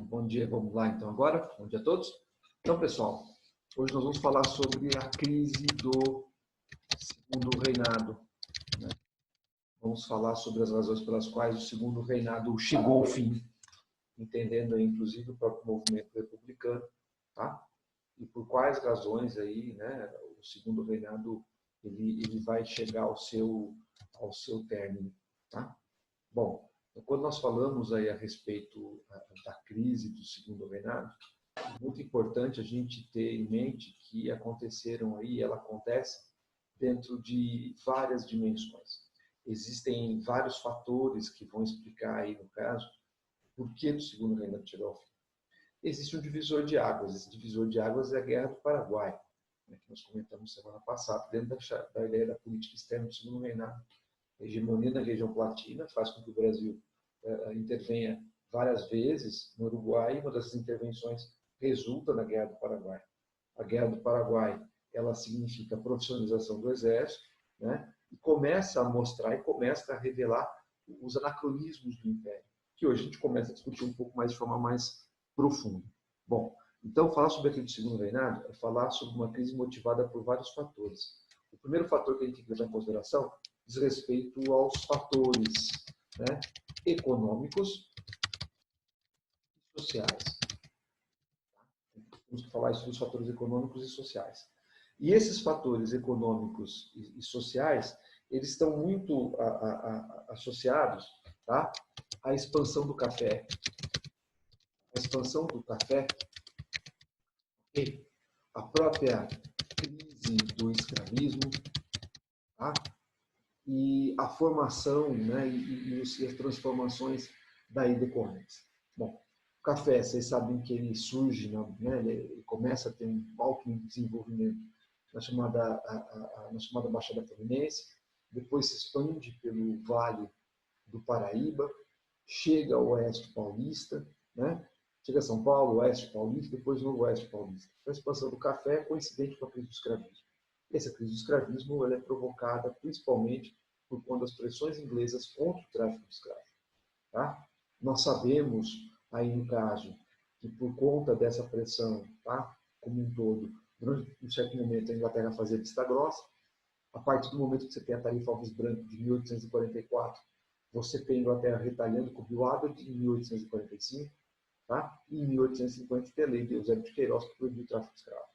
Bom dia, vamos lá então agora. Bom dia a todos. Então, pessoal, hoje nós vamos falar sobre a crise do Segundo Reinado, né? Vamos falar sobre as razões pelas quais o Segundo Reinado chegou ao fim, entendendo aí, inclusive, o próprio movimento republicano, tá? E por quais razões aí, né, o Segundo Reinado ele vai chegar ao seu término, tá? Bom, quando nós falamos aí a respeito da crise do Segundo Reinado, é muito importante a gente ter em mente que aconteceram aí, ela acontece dentro de várias dimensões. Existem vários fatores que vão explicar aí, no caso, por que o Segundo Reinado chegou ao fim. Existe um divisor de águas. Esse divisor de águas é a Guerra do Paraguai, né, que nós comentamos semana passada, dentro da ideia da política externa do Segundo Reinado. A hegemonia na região platina faz com que o Brasil intervenha várias vezes no Uruguai, e uma dessas intervenções resulta na Guerra do Paraguai. A Guerra do Paraguai, ela significa a profissionalização do exército, né? E começa a mostrar e começa a revelar os anacronismos do Império, que hoje a gente começa a discutir um pouco mais de forma mais profunda. Bom, então falar sobre a crise do Segundo Reinado é falar sobre uma crise motivada por vários fatores. O primeiro fator que a gente tem que levar em consideração diz respeito aos fatores, né, econômicos e sociais. Temos que falar isso dos fatores econômicos e sociais. E esses fatores econômicos e sociais, eles estão muito associados, tá, à expansão do café. A expansão do café, a própria crise do escravismo, tá, e a formação, né, e as transformações daí decorrentes. Bom, o café, vocês sabem que ele surge, né, ele começa a ter um alto desenvolvimento na chamada Baixada Fluminense, depois se expande pelo Vale do Paraíba, chega ao Oeste Paulista, né, chega a São Paulo, Oeste Paulista, depois no Oeste Paulista. A expansão do café é coincidente com a crise do escravismo. Essa crise do escravismo ela é provocada principalmente por conta das pressões inglesas contra o tráfico de escravos. Tá? Nós sabemos, aí no caso, que por conta dessa pressão, tá, como um todo, durante um certo momento a Inglaterra fazia vista grossa. A partir do momento que você tem a tarifa Alves Branco de 1844, você tem a Inglaterra retalhando com o Bill Abbott em 1845, tá? E em 1850 tem a lei de Eusébio de Queiroz que proibiu o tráfico de escravos.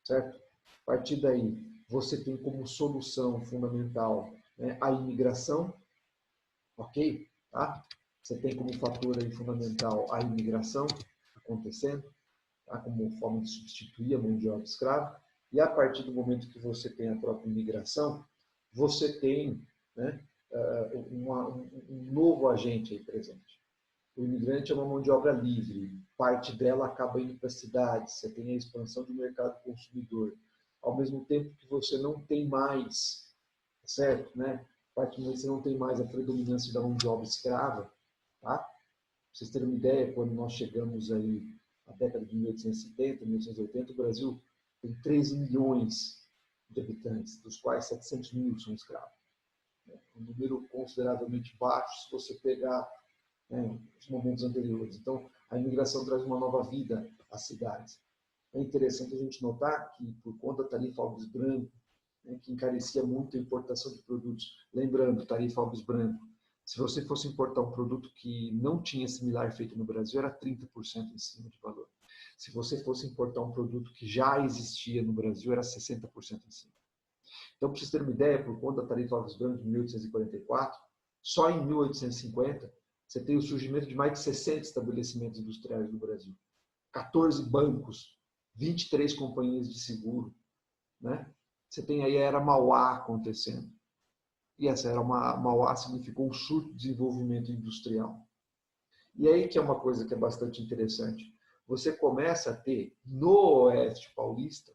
Certo? A partir daí, você tem como solução fundamental, né, a imigração, ok? Tá? Você tem como fator aí fundamental a imigração acontecendo, tá? Como forma de substituir a mão de obra escrava. E a partir do momento que você tem a própria imigração, você tem, né, um novo agente aí presente. O imigrante é uma mão de obra livre, parte dela acaba indo para as cidades, você tem a expansão do mercado consumidor, ao mesmo tempo que você não tem mais, certo? Né? A partir do momento que você não tem mais a predominância da mão de obra escrava, tá? Para vocês terem uma ideia, quando nós chegamos aí na década de 1870, 1880, o Brasil tem 13 milhões de habitantes, dos quais 700 mil são escravos. Um número consideravelmente baixo se você pegar, né, os momentos anteriores. Então, a imigração traz uma nova vida às cidades. É interessante a gente notar que, por conta da tarifa Alves Branco, né, que encarecia muito a importação de produtos, lembrando, tarifa Alves Branco, se você fosse importar um produto que não tinha similar feito no Brasil, era 30% em cima de valor. Se você fosse importar um produto que já existia no Brasil, era 60% em cima. Então, para vocês terem uma ideia, por conta da tarifa Alves Branco de 1844, só em 1850, você tem o surgimento de mais de 60 estabelecimentos industriais no Brasil. 14 bancos, 23 companhias de seguro. Né? Você tem aí a Era Mauá acontecendo. E essa Era Mauá significou um surto de desenvolvimento industrial. E aí que é uma coisa que é bastante interessante. Você começa a ter no Oeste Paulista,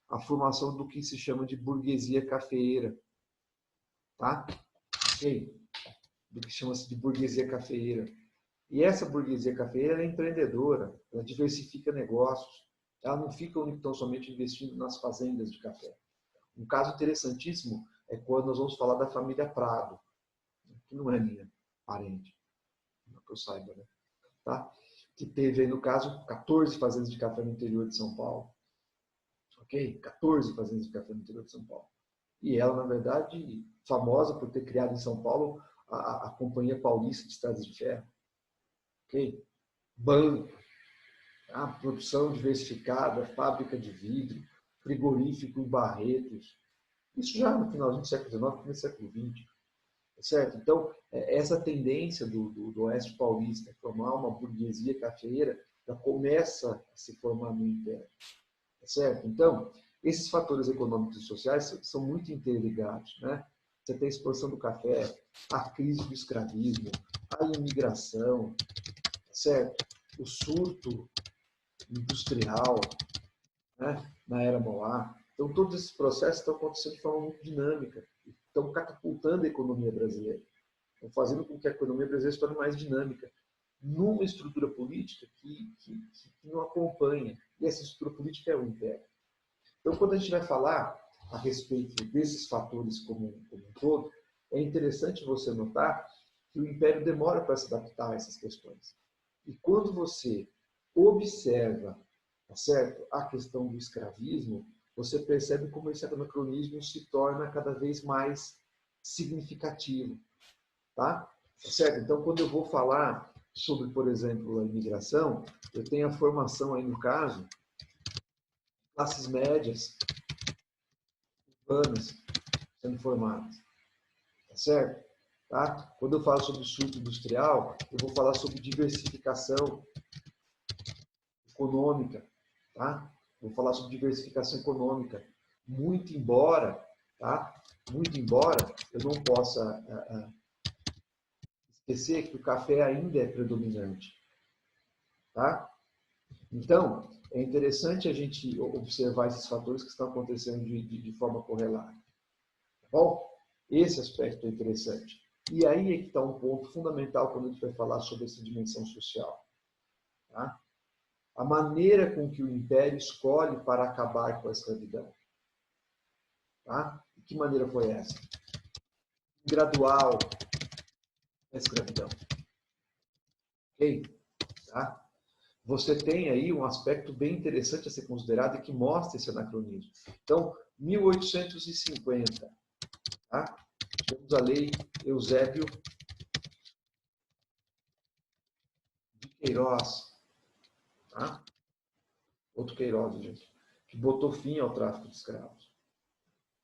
a formação do que se chama de burguesia cafeeira. Tá? Okay? Do que chama-se de burguesia cafeeira. E essa burguesia cafeeira é empreendedora, ela diversifica negócios, ela não fica tão somente investindo nas fazendas de café. Um caso interessantíssimo é quando nós vamos falar da família Prado, que não é minha parente. que eu saiba, né? Tá? Que teve aí, no caso, 14 fazendas de café no interior de São Paulo. Ok? 14 fazendas de café no interior de São Paulo. E ela, na verdade, famosa por ter criado em São Paulo a Companhia Paulista de Estradas de Ferro. Ok? Banco, a produção diversificada, fábrica de vidro, frigorífico em Barretos. Isso já no finalzinho do século XIX, começo do século XX. Certo? Então, essa tendência do Oeste Paulista, formar uma burguesia cafeeira, já começa a se formar no Império. Certo? Então, esses fatores econômicos e sociais são muito interligados. Né? Você tem a expansão do café, a crise do escravismo, a imigração, certo? O surto industrial, né? Na era Mauá. Então, todos esses processos estão acontecendo de forma muito dinâmica, estão catapultando a economia brasileira, estão fazendo com que a economia brasileira se torne mais dinâmica, numa estrutura política que não acompanha. E essa estrutura política é o Império. Então, quando a gente vai falar a respeito desses fatores como um todo, é interessante você notar que o Império demora para se adaptar a essas questões. E quando você observa, tá certo, a questão do escravismo, você percebe como esse anacronismo se torna cada vez mais significativo. Tá? Certo? Então, quando eu vou falar sobre, por exemplo, a imigração, eu tenho a formação aí, no caso, classes médias, urbanas, sendo formadas. Tá certo? Tá? Quando eu falo sobre surto industrial, eu vou falar sobre diversificação econômica. Tá? Vou falar sobre diversificação econômica. Muito embora, tá? Muito embora eu não possa esquecer que o café ainda é predominante. Tá? Então, é interessante a gente observar esses fatores que estão acontecendo de forma correlata. Tá bom? Esse aspecto é interessante. E aí é que está um ponto fundamental quando a gente vai falar sobre essa dimensão social. Tá? A maneira com que o Império escolhe para acabar com a escravidão. Tá? E que maneira foi essa? Gradual a escravidão. Ok? Tá? Você tem aí um aspecto bem interessante a ser considerado e que mostra esse anacronismo. Então, 1850, tá? Temos a lei Eusébio de Queiroz, tá? Outro Queiroz, gente, que botou fim ao tráfico de escravos.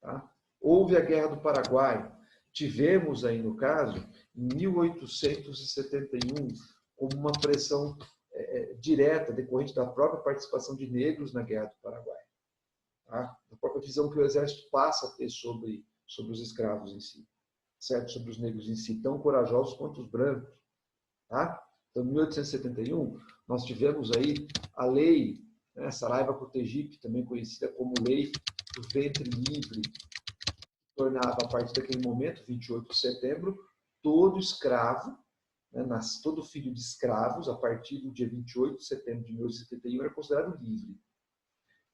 Tá? Houve a Guerra do Paraguai. Tivemos aí, no caso, em 1871, como uma pressão direta, decorrente da própria participação de negros na Guerra do Paraguai. Tá? A própria visão que o Exército passa a ter sobre os escravos em si, certo? Sobre os negros em si, tão corajosos quanto os brancos. Tá? Então, em 1871, nós tivemos aí a lei, né, Saraiva-Cotegipe, também conhecida como Lei do Ventre Livre, que tornava, a partir daquele momento, 28 de setembro, todo escravo, né, todo filho de escravos, a partir do dia 28 de setembro de 1871, era considerado livre.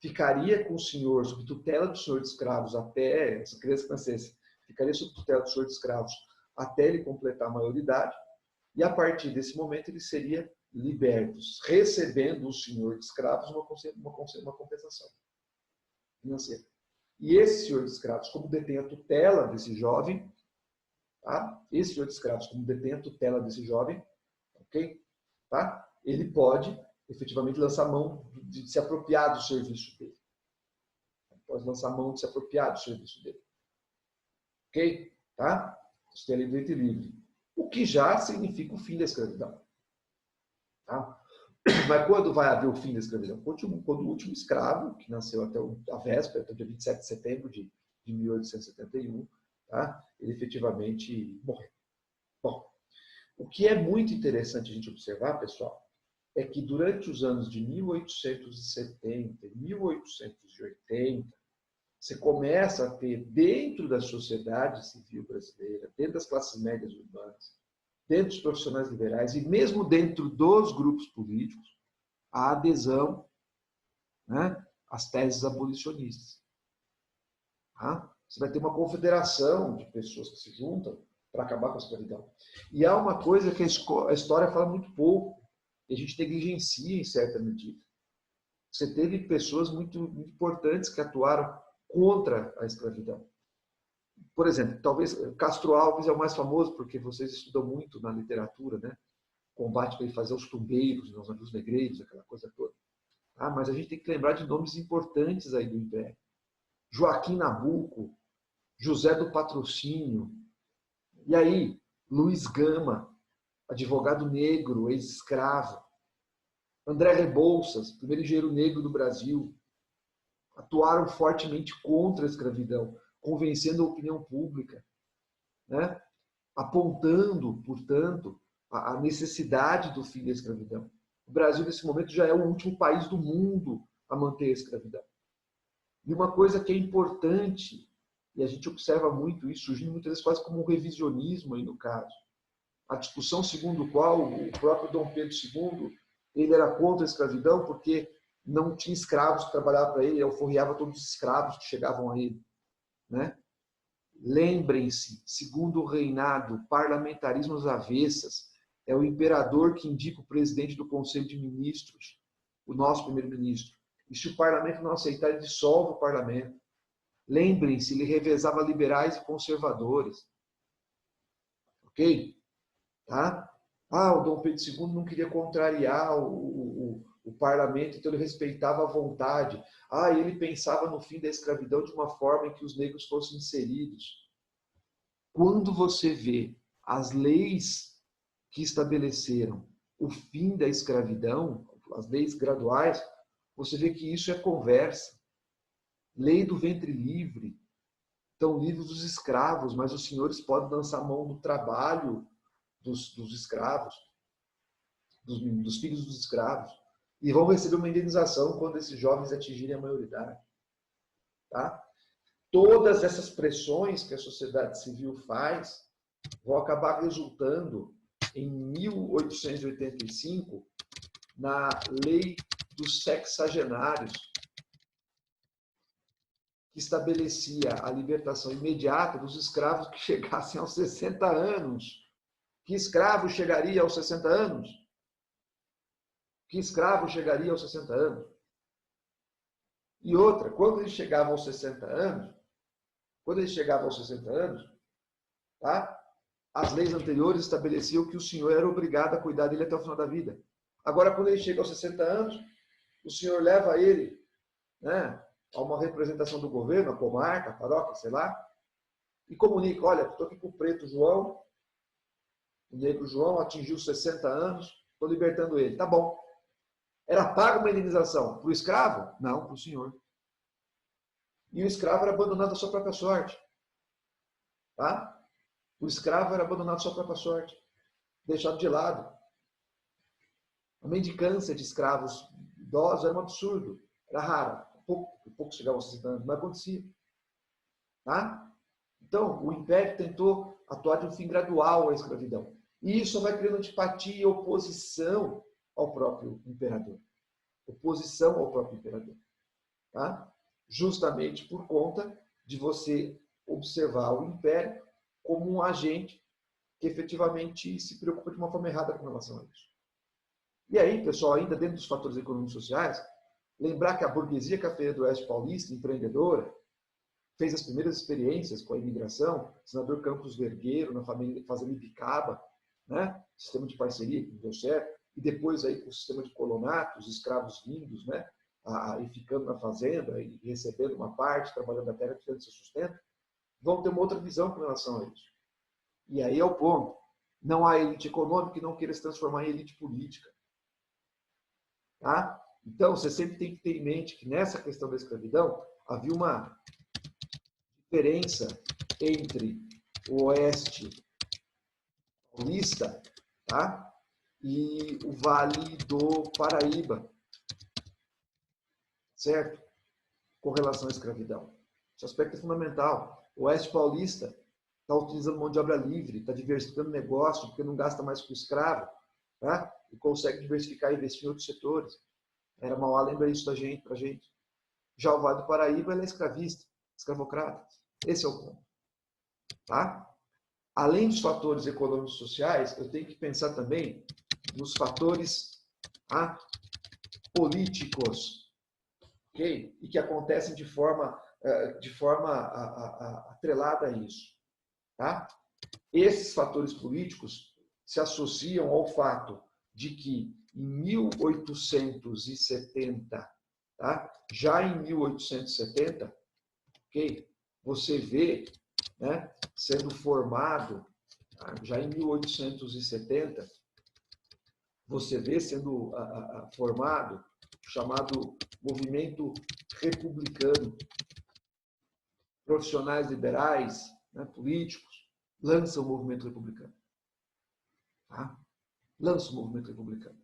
Ficaria com o senhor, sob tutela do senhor de escravos, até essa criança que nascesse, ficaria sob tutela do senhor de escravos até ele completar a maioridade, e a partir desse momento ele seria liberto, recebendo o senhor de escravos uma compensação financeira. E esse senhor de escravos, como detém a tutela desse jovem, tá? Esse senhor de escravos, como detém a tutela desse jovem, ok? Tá? Ele pode efetivamente lançar mão de se apropriar do serviço dele. Pode lançar mão de se apropriar do serviço dele. Ok? Tá? Isso tem a lei do ventre livre. O que já significa o fim da escravidão. Tá? Mas quando vai haver o fim da escravidão? Quando o último escravo, que nasceu até a véspera, até o dia 27 de setembro de 1871, tá? Ele efetivamente morreu. Bom, o que é muito interessante a gente observar, pessoal, é que durante os anos de 1870 e 1880, você começa a ter, dentro da sociedade civil brasileira, dentro das classes médias urbanas, dentro dos profissionais liberais e mesmo dentro dos grupos políticos, a adesão, né, às teses abolicionistas. Tá? Você vai ter uma confederação de pessoas que se juntam para acabar com a escravidão. E há uma coisa que a história fala muito pouco, e a gente negligencia em certa medida. Você teve pessoas muito importantes que atuaram contra a escravidão. Por exemplo, talvez Castro Alves é o mais famoso, porque vocês estudam muito na literatura, né? O combate para ele fazer os tumbeiros, os navios negreiros, aquela coisa toda. Ah, mas a gente tem que lembrar de nomes importantes aí do Império. Joaquim Nabuco, José do Patrocínio, e aí, Luiz Gama, advogado negro, ex-escravo, André Rebouças, primeiro engenheiro negro do Brasil, atuaram fortemente contra a escravidão, convencendo a opinião pública, né? Apontando, portanto, a necessidade do fim da escravidão. O Brasil, nesse momento, já é o último país do mundo a manter a escravidão. E uma coisa que é importante, e a gente observa muito isso, surgindo muitas vezes quase como um revisionismo aí no caso, a discussão segundo a qual o próprio Dom Pedro II ele era contra a escravidão porque não tinha escravos que trabalhavam para ele, ele alforriava todos os escravos que chegavam a ele, né? Lembrem-se, segundo o reinado, parlamentarismo às avessas, é o imperador que indica o presidente do Conselho de Ministros, o nosso primeiro-ministro. E se o parlamento não aceitar, ele dissolve o parlamento. Lembrem-se, ele revezava liberais e conservadores. Ok? Tá? Ah, o Dom Pedro II não queria contrariar o parlamento, então ele respeitava a vontade. Ah, ele pensava no fim da escravidão de uma forma em que os negros fossem inseridos. Quando você vê as leis que estabeleceram o fim da escravidão, as leis graduais, você vê que isso é conversa. Lei do ventre livre. Estão livres os escravos, mas os senhores podem lançar mão do trabalho dos escravos, dos filhos dos escravos, e vão receber uma indenização quando esses jovens atingirem a maioridade. Tá? Todas essas pressões que a sociedade civil faz vão acabar resultando em 1885 na Lei dos Sexagenários, que estabelecia a libertação imediata dos escravos que chegassem aos 60 anos. Que escravo chegaria aos 60 anos? Que escravo chegaria aos 60 anos? E outra, quando ele chegava aos 60 anos, tá? As leis anteriores estabeleciam que o senhor era obrigado a cuidar dele até o final da vida. Agora, quando ele chega aos 60 anos, o senhor leva ele, né, a uma representação do governo, a comarca, a paróquia, sei lá, e comunica, olha, estou aqui com o preto João, o negro João atingiu 60 anos, estou libertando ele. Tá bom. Era paga uma indenização para o escravo? Não, para o senhor. E o escravo era abandonado à sua própria sorte. Tá? O escravo era abandonado à sua própria sorte. Deixado de lado. A mendicância de escravos idosos era um absurdo. Era raro. Pouco chegavam aos 60 anos, mas acontecia. Tá? Então, o Império tentou atuar de um fim gradual à escravidão. E isso vai criando antipatia e oposição ao próprio imperador. Oposição ao próprio imperador. Tá? Justamente por conta de você observar o Império como um agente que efetivamente se preocupa de uma forma errada com relação a isso. E aí, pessoal, ainda dentro dos fatores econômicos e sociais, lembrar que a burguesia cafeeira do Oeste Paulista, empreendedora, fez as primeiras experiências com a imigração, senador Campos Vergueiro, na fazenda Ibicaba, né? Sistema de parceria que não deu certo, e depois aí com o sistema de colonato, os escravos vindos, né? E ficando na fazenda e recebendo uma parte, trabalhando a terra, tirando seu sustento, vão ter uma outra visão com relação a isso. E aí é o ponto. Não há elite econômica que não queira se transformar em elite política. Tá? Então, você sempre tem que ter em mente que nessa questão da escravidão havia uma diferença entre o Oeste Paulista, tá? E o Vale do Paraíba, certo? Com relação à escravidão. Esse aspecto é fundamental. O Oeste Paulista está utilizando mão de obra livre, está diversificando negócio, porque não gasta mais com escravo, tá? E consegue diversificar e investir em outros setores. Era Mauá lembra isso pra gente. Já o Vale do Paraíba ele é escravista, escravocrata. Esse é o ponto. Tá? além dos fatores econômicos e sociais, eu tenho que pensar também nos fatores políticos, okay? E que acontecem de forma atrelada a isso. Tá? Esses fatores políticos se associam ao fato de que em 1870, tá? Já em 1870, okay? Você vê, né, sendo formado, tá? Já em 1870, você vê sendo formado o chamado movimento republicano. Profissionais liberais, né, políticos, lançam o movimento republicano. Tá? Lançam o movimento republicano.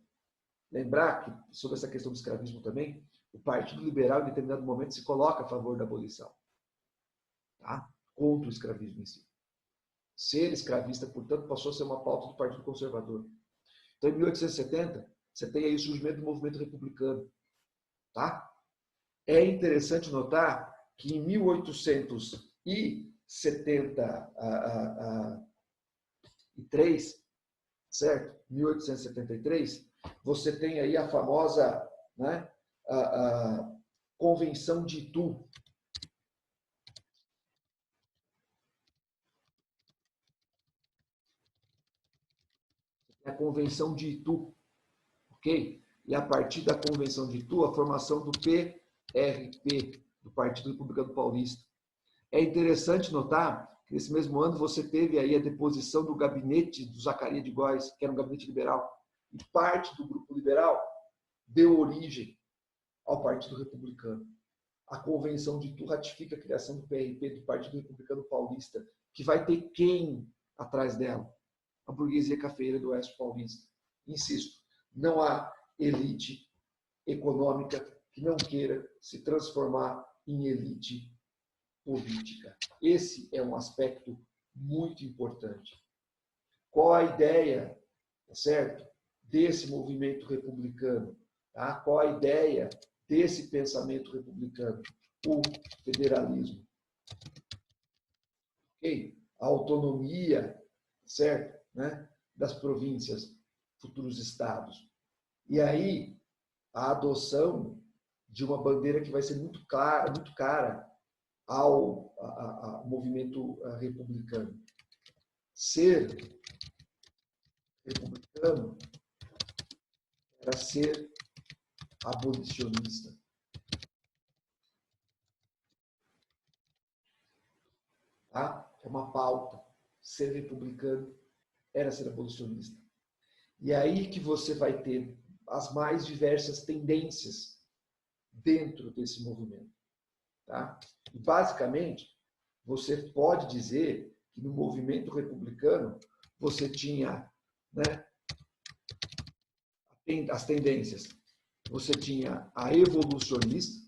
Lembrar que, sobre essa questão do escravismo também, o Partido Liberal, em determinado momento, se coloca a favor da abolição. Tá? Contra o escravismo em si. Ser escravista, portanto, passou a ser uma pauta do Partido Conservador. Então, em 1870, você tem aí o surgimento do movimento republicano. Tá? É interessante notar que em 1873, certo? 1873, você tem aí a famosa, né, a Convenção de Itu. A Convenção de Itu, ok? E a partir da Convenção de Itu, a formação do PRP, do Partido Republicano Paulista. É interessante notar que nesse mesmo ano você teve aí a deposição do gabinete do Zacarias de Góes, que era um gabinete liberal, e parte do grupo liberal deu origem ao Partido Republicano. A Convenção de Itu ratifica a criação do PRP, do Partido Republicano Paulista, que vai ter quem atrás dela? A burguesia cafeeira do Oeste Paulista. Insisto, não há elite econômica que não queira se transformar em elite política. Esse é um aspecto muito importante. Qual a ideia, tá certo, desse movimento republicano? Tá? Qual a ideia desse pensamento republicano? O federalismo. Okay? A autonomia, certo, né, das províncias, futuros estados. E aí, a adoção de uma bandeira que vai ser muito cara ao movimento republicano. Ser republicano era ser abolicionista. Tá? É uma pauta. Ser republicano era ser abolicionista. E aí que você vai ter as mais diversas tendências dentro desse movimento. Tá? E, basicamente, você pode dizer que no movimento republicano você tinha, né, as tendências. Você tinha a evolucionista,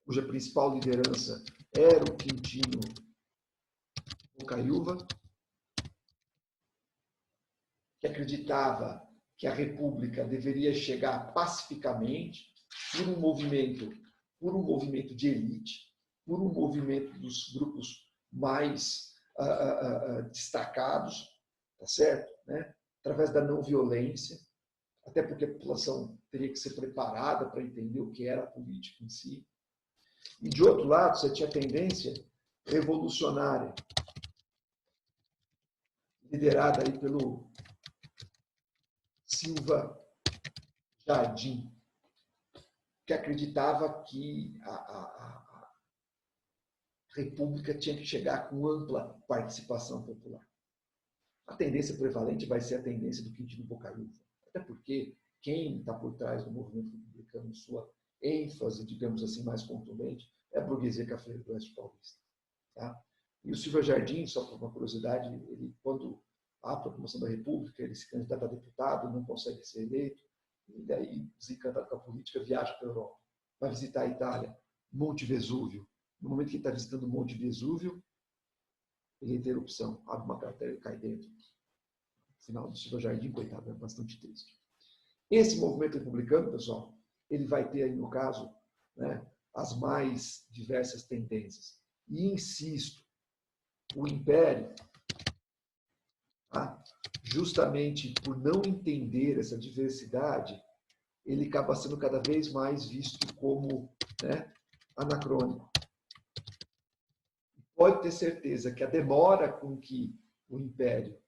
cuja principal liderança era o Quintino Bocaiúva, que acreditava que a República deveria chegar pacificamente por um movimento de elite, por um movimento dos grupos mais destacados, tá certo? Né? Através da não violência, até porque a população teria que ser preparada para entender o que era a política em si. E, de outro lado, você tinha a tendência revolucionária, liderada aí pelo Silva Jardim, que acreditava que a República tinha que chegar com ampla participação popular. A tendência prevalente vai ser a tendência do Quintino Bocaiúva, até porque quem está por trás do movimento republicano, sua ênfase, digamos assim, mais contundente, é a burguesia cafeeira do Oeste Paulista. Tá? E o Silva Jardim, só por uma curiosidade, ele, quando há a proclamação da República, ele se candidata a deputado, não consegue ser eleito, e daí, desencantado com a política, viaja para a Europa, vai visitar a Itália, Monte Vesúvio. No momento que ele está visitando o Monte Vesúvio, ele tem erupção, abre uma cratera e cai dentro. O final do Silva Jardim, coitado, é bastante triste. Esse movimento republicano, pessoal, ele vai ter aí, no caso, né, as mais diversas tendências. E insisto, o Império, tá? Justamente por não entender essa diversidade, ele acaba sendo cada vez mais visto como, né, anacrônico. Pode ter certeza que a demora com que o Império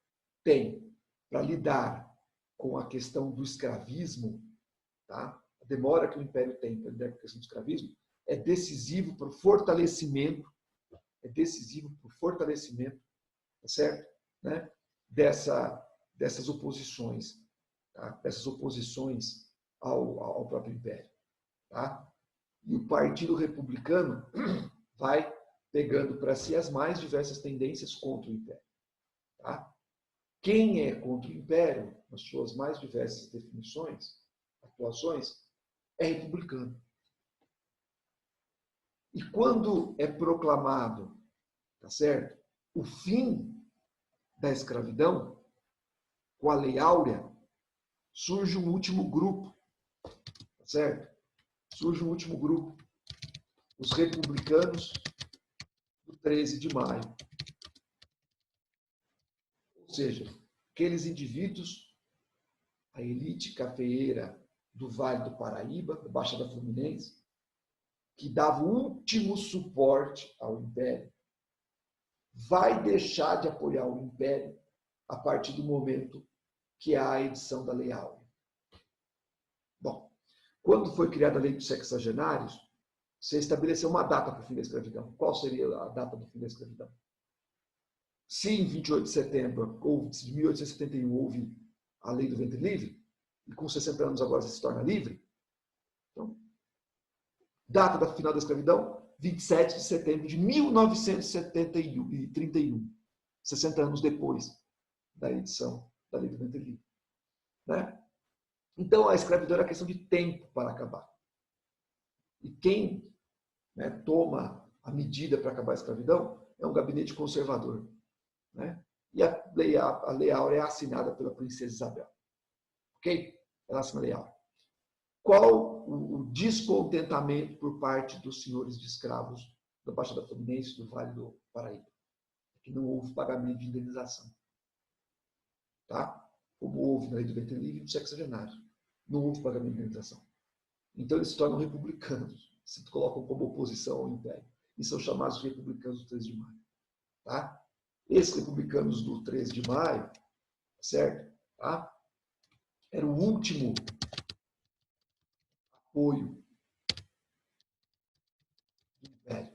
tem para lidar com a questão do escravismo, tá? A demora que o Império tem para lidar com a questão do escravismo é decisivo para o fortalecimento, tá certo? Né? Dessas oposições, tá? Dessas oposições ao próprio Império. Tá? E o Partido Republicano vai pegando para si as mais diversas tendências contra o Império. Tá? Quem é contra o Império, nas suas mais diversas definições, atuações, é republicano. E quando é proclamado, tá certo, o fim da escravidão, com a Lei Áurea, surge um último grupo, tá certo? Surge um último grupo, os republicanos do 13 de maio. Ou seja, aqueles indivíduos, a elite cafeeira do Vale do Paraíba, da Baixada Fluminense, que dava o último suporte ao Império, vai deixar de apoiar o Império a partir do momento que há a edição da Lei Áurea. Bom, quando foi criada a Lei dos Sexagenários, você estabeleceu uma data para o fim da escravidão. Qual seria a data do fim da escravidão? Se em 28 de setembro de 1871 houve a Lei do Ventre Livre, e com 60 anos agora você se torna livre, então, data da final da escravidão, 27 de setembro de 1931, 60 anos depois da edição da Lei do Ventre Livre. Né? Então, a escravidão era questão de tempo para acabar. E quem, né, toma a medida para acabar a escravidão é um gabinete conservador. Né? E a Lei Áurea é assinada pela Princesa Isabel. Ok? Ela assina a Lei Áurea. Qual o descontentamento por parte dos senhores de escravos da Baixada Fluminense, do Vale do Paraíba? Que não houve pagamento de indenização. Tá? Como houve na Lei do Ventre Livre e do Sexagenário. Não houve pagamento de indenização. Então eles se tornam republicanos, se colocam como oposição ao Império. E são chamados de republicanos do 13 de maio. Tá? Esses republicanos do 13 de maio, certo? Tá? Era o último apoio do Império.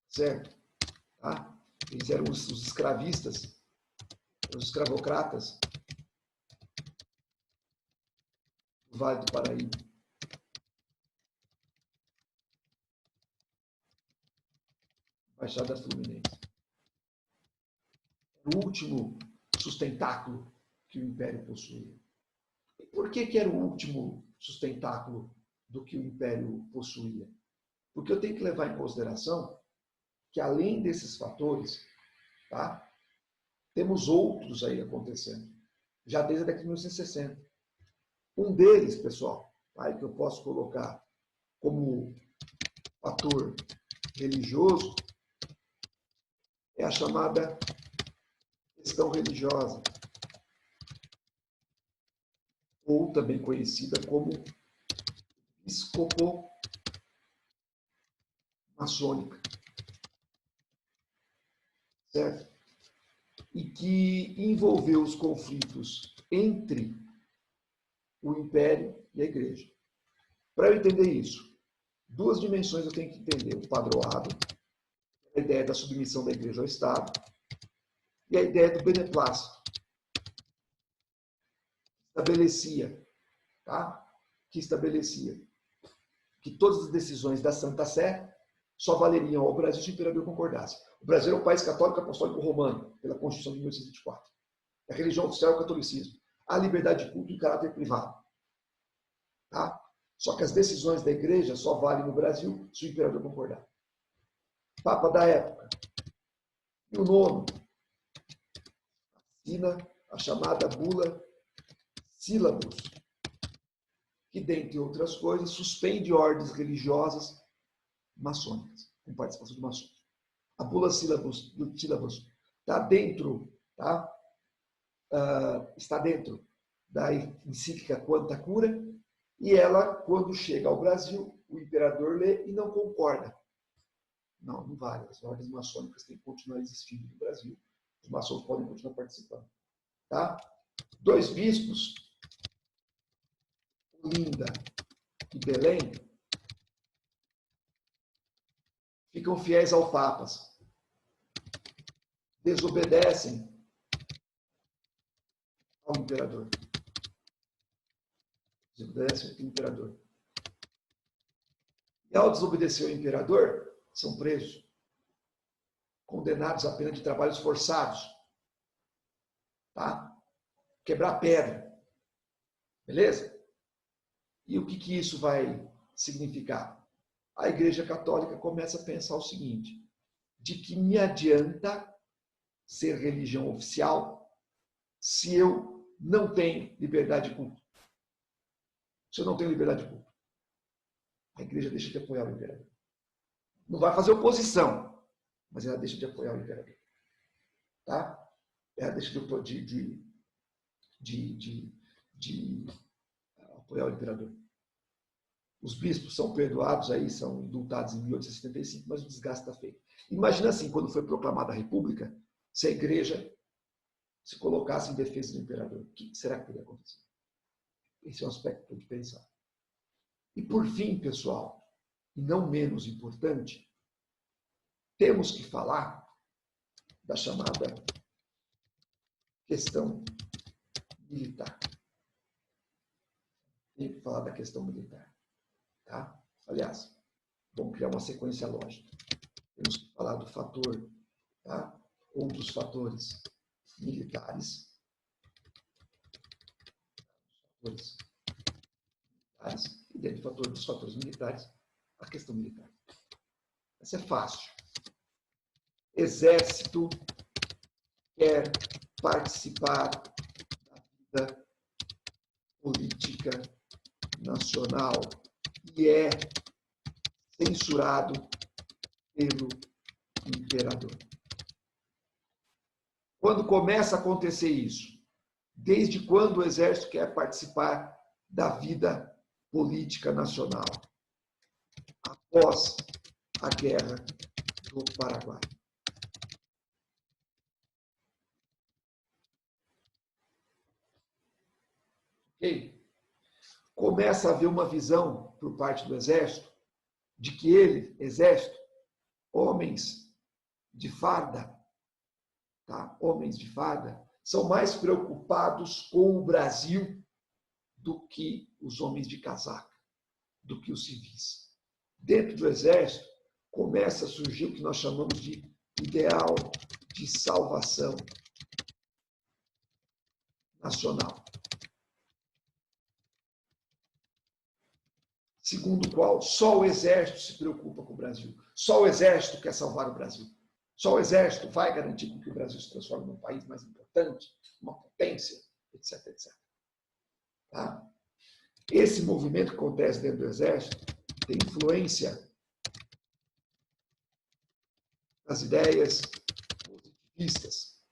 Certo? Tá? Eles eram os escravistas, os escravocratas do Vale do Paraíba. Baixada Fluminense. Era o último sustentáculo que o Império possuía. E por que era o último sustentáculo do que o Império possuía? Porque eu tenho que levar em consideração que, além desses fatores, tá, temos outros aí acontecendo, já desde a década de 1960. Um deles, pessoal, tá, que eu posso colocar como fator religioso, é a chamada questão religiosa, ou também conhecida como episcopo-maçônica. Certo? E que envolveu os conflitos entre o Império e a Igreja. Para eu entender isso, duas dimensões eu tenho que entender: o padroado, a ideia da submissão da Igreja ao Estado, e a ideia do beneplácito, que estabelecia que todas as decisões da Santa Sé só valeriam ao Brasil se o imperador concordasse. O Brasil é um país católico apostólico romano, pela Constituição de 1824. A religião oficial é o catolicismo. Há liberdade de culto em caráter privado. Tá? Só que as decisões da igreja só valem no Brasil se o imperador concordar. Papa da época, Pio IX, assina a chamada bula Sílabus, que, dentre outras coisas, suspende ordens religiosas maçônicas, com participação de maçons. A bula sílabus está dentro, tá? Está dentro da encíclica Quanta Cura, e ela, quando chega ao Brasil, o imperador lê e não concorda. Não, não vale. As ordens maçônicas têm que continuar existindo no Brasil. Os maçons podem continuar participando. Tá? 2 bispos, Olinda e Belém, ficam fiéis ao Papas. Desobedecem ao imperador. Desobedecem ao imperador. E ao desobedecer ao imperador, são presos. Condenados à pena de trabalhos forçados. Tá? Quebrar pedra. Beleza? E o que isso vai significar? A Igreja Católica começa a pensar o seguinte: de que me adianta ser religião oficial se eu não tenho liberdade de culto? Se eu não tenho liberdade de culto, a Igreja deixa de apoiar o imperador. Não vai fazer oposição, mas ela deixa de apoiar o imperador. Tá? Ela deixa de apoiar o imperador. Os bispos são perdoados aí, são indultados em 1875, mas o desgaste está feito. Imagina assim, quando foi proclamada a República, se a Igreja se colocasse em defesa do imperador. O que será que teria acontecido? Esse é um aspecto de pensar. E por fim, pessoal, e não menos importante, temos que falar da chamada questão militar. Tem que falar da questão militar. Tá? Aliás, vamos criar uma sequência lógica. Temos que falar do fator, tá? Um dos fatores militares. E dentro dos fatores militares, a questão militar. Essa é fácil. Exército quer participar da vida política nacional e é censurado pelo imperador. Quando começa a acontecer isso? Desde quando o exército quer participar da vida política nacional? Após a Guerra do Paraguai. Ok? Começa a haver uma visão por parte do exército de que ele, exército, homens de farda, tá? Homens de farda, são mais preocupados com o Brasil do que os homens de casaca, do que os civis. Dentro do exército, começa a surgir o que nós chamamos de ideal de salvação nacional. Segundo o qual só o exército se preocupa com o Brasil. Só o exército quer salvar o Brasil. Só o exército vai garantir que o Brasil se transforme num país mais importante, uma potência, etc, etc. Tá? Esse movimento que acontece dentro do exército tem influência nas ideias positivistas.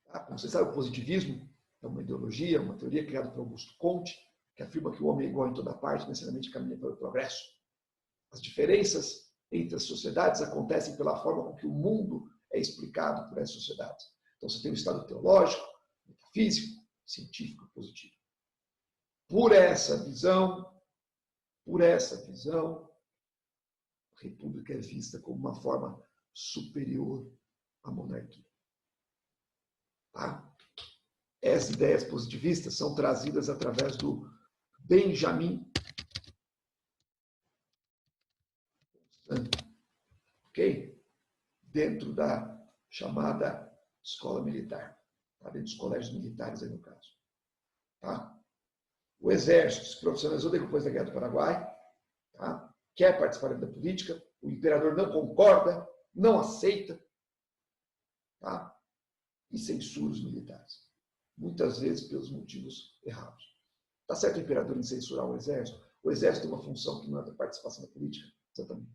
Tá? Como você sabe, o positivismo é uma ideologia, uma teoria criada por Augusto Comte, que afirma que o homem é igual em toda parte, necessariamente caminha para o progresso. As diferenças entre as sociedades acontecem pela forma com que o mundo é explicado por essas sociedades. Então, você tem um estado teológico, metafísico, científico e positivo. Por essa visão, a república é vista como uma forma superior à monarquia. Tá? Essas ideias positivistas são trazidas através do Benjamin Constant, ok? Dentro da chamada escola militar, tá? Dentro dos colégios militares, aí no caso. Tá? O exército se profissionalizou depois da Guerra do Paraguai, tá? Quer participar da política, o imperador não concorda, não aceita, tá? E censura os militares. Muitas vezes pelos motivos errados. Está certo o imperador em censurar o exército? O exército tem uma função que não é da participação da política? Exatamente.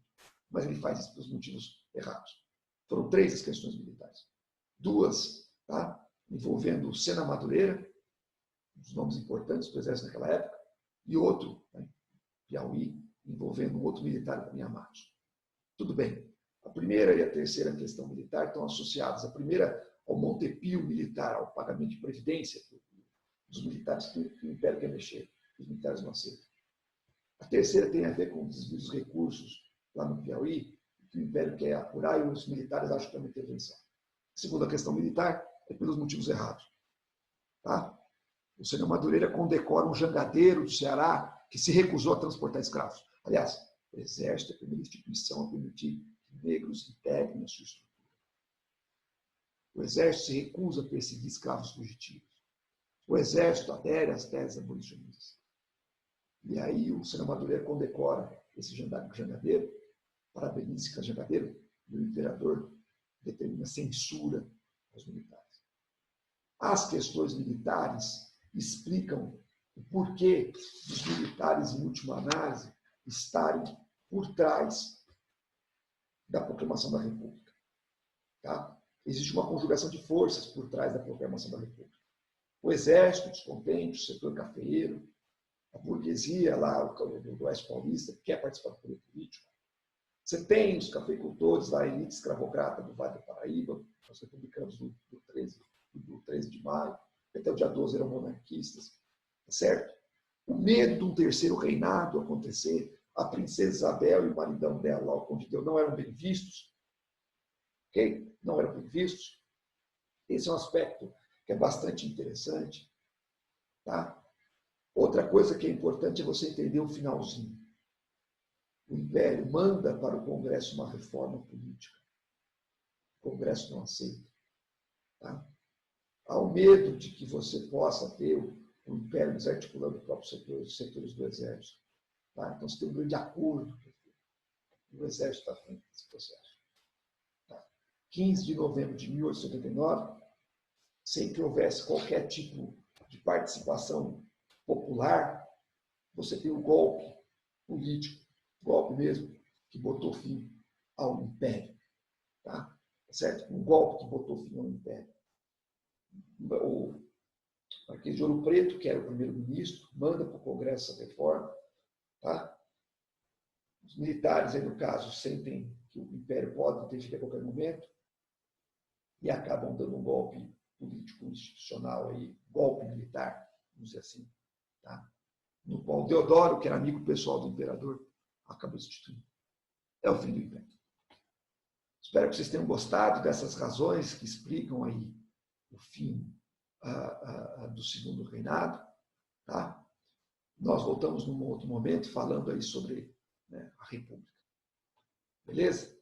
mas ele faz isso pelos motivos errados. Foram 3 as questões militares. 2, tá? Envolvendo Sena Madureira, um dos nomes importantes do exército naquela época, e outro, né, Piauí, envolvendo um outro militar da minha Matos. Tudo bem. A primeira e a terceira questão militar estão associadas. A primeira ao montepio militar, ao pagamento de previdência dos militares que o Império quer mexer, os militares não aceitam. A terceira tem a ver com o desvio dos recursos lá no Piauí, que o Império quer apurar e os militares acham que é uma intervenção. A segunda questão militar é pelos motivos errados. Tá? O Sena Madureira condecora um jangadeiro do Ceará que se recusou a transportar escravos. Aliás, o Exército é a primeira instituição a permitir que negros integrem a sua estrutura. O Exército se recusa a perseguir escravos fugitivos. O Exército adere às teses abolicionistas. E aí o Sena Madureira condecora esse jangadeiro, parabeniza esse jangadeiro, e o imperador determina censura aos militares. As questões militares explicam o porquê dos militares, em última análise, estarem por trás da proclamação da República. Tá? Existe uma conjugação de forças por trás da proclamação da República. O exército descontente, o setor cafeeiro, a burguesia lá do Oeste Paulista, que quer participar do poder político. Você tem os cafeicultores, a elite escravocrata do Vale do Paraíba, os republicanos do 13 de maio, até o dia 12 eram monarquistas, certo? O medo de um terceiro reinado acontecer, a princesa Isabel e o maridão dela, lá, o Conde Deu, não eram bem vistos, ok? Não eram bem vistos. Esse é um aspecto que é bastante interessante, tá? Outra coisa que é importante é você entender o finalzinho. O Império manda para o Congresso uma reforma política. O Congresso não aceita. Tá? Há o medo de que você possa ter o Império desarticulando os próprios setores do Exército. Tá? Então, você tem um grande acordo. O Exército está à frente desse processo. Tá? 15 de novembro de 1879, sem que houvesse qualquer tipo de participação popular, você tem o golpe político, golpe mesmo, que botou fim ao Império. Tá? Certo? Um golpe que botou fim ao Império. O Marquês de Ouro Preto, que era o primeiro-ministro, manda para o Congresso essa reforma. Tá? Os militares, aí, no caso, sentem que o Império pode interferir a qualquer momento e acabam dando um golpe político institucional, aí, golpe militar, vamos dizer assim. Tá? No qual Deodoro, que era amigo pessoal do imperador, acabou instituindo. É o fim do Império. Espero que vocês tenham gostado dessas razões que explicam aí o fim do segundo reinado. Tá? Nós voltamos num outro momento falando aí sobre, né, a República. Beleza?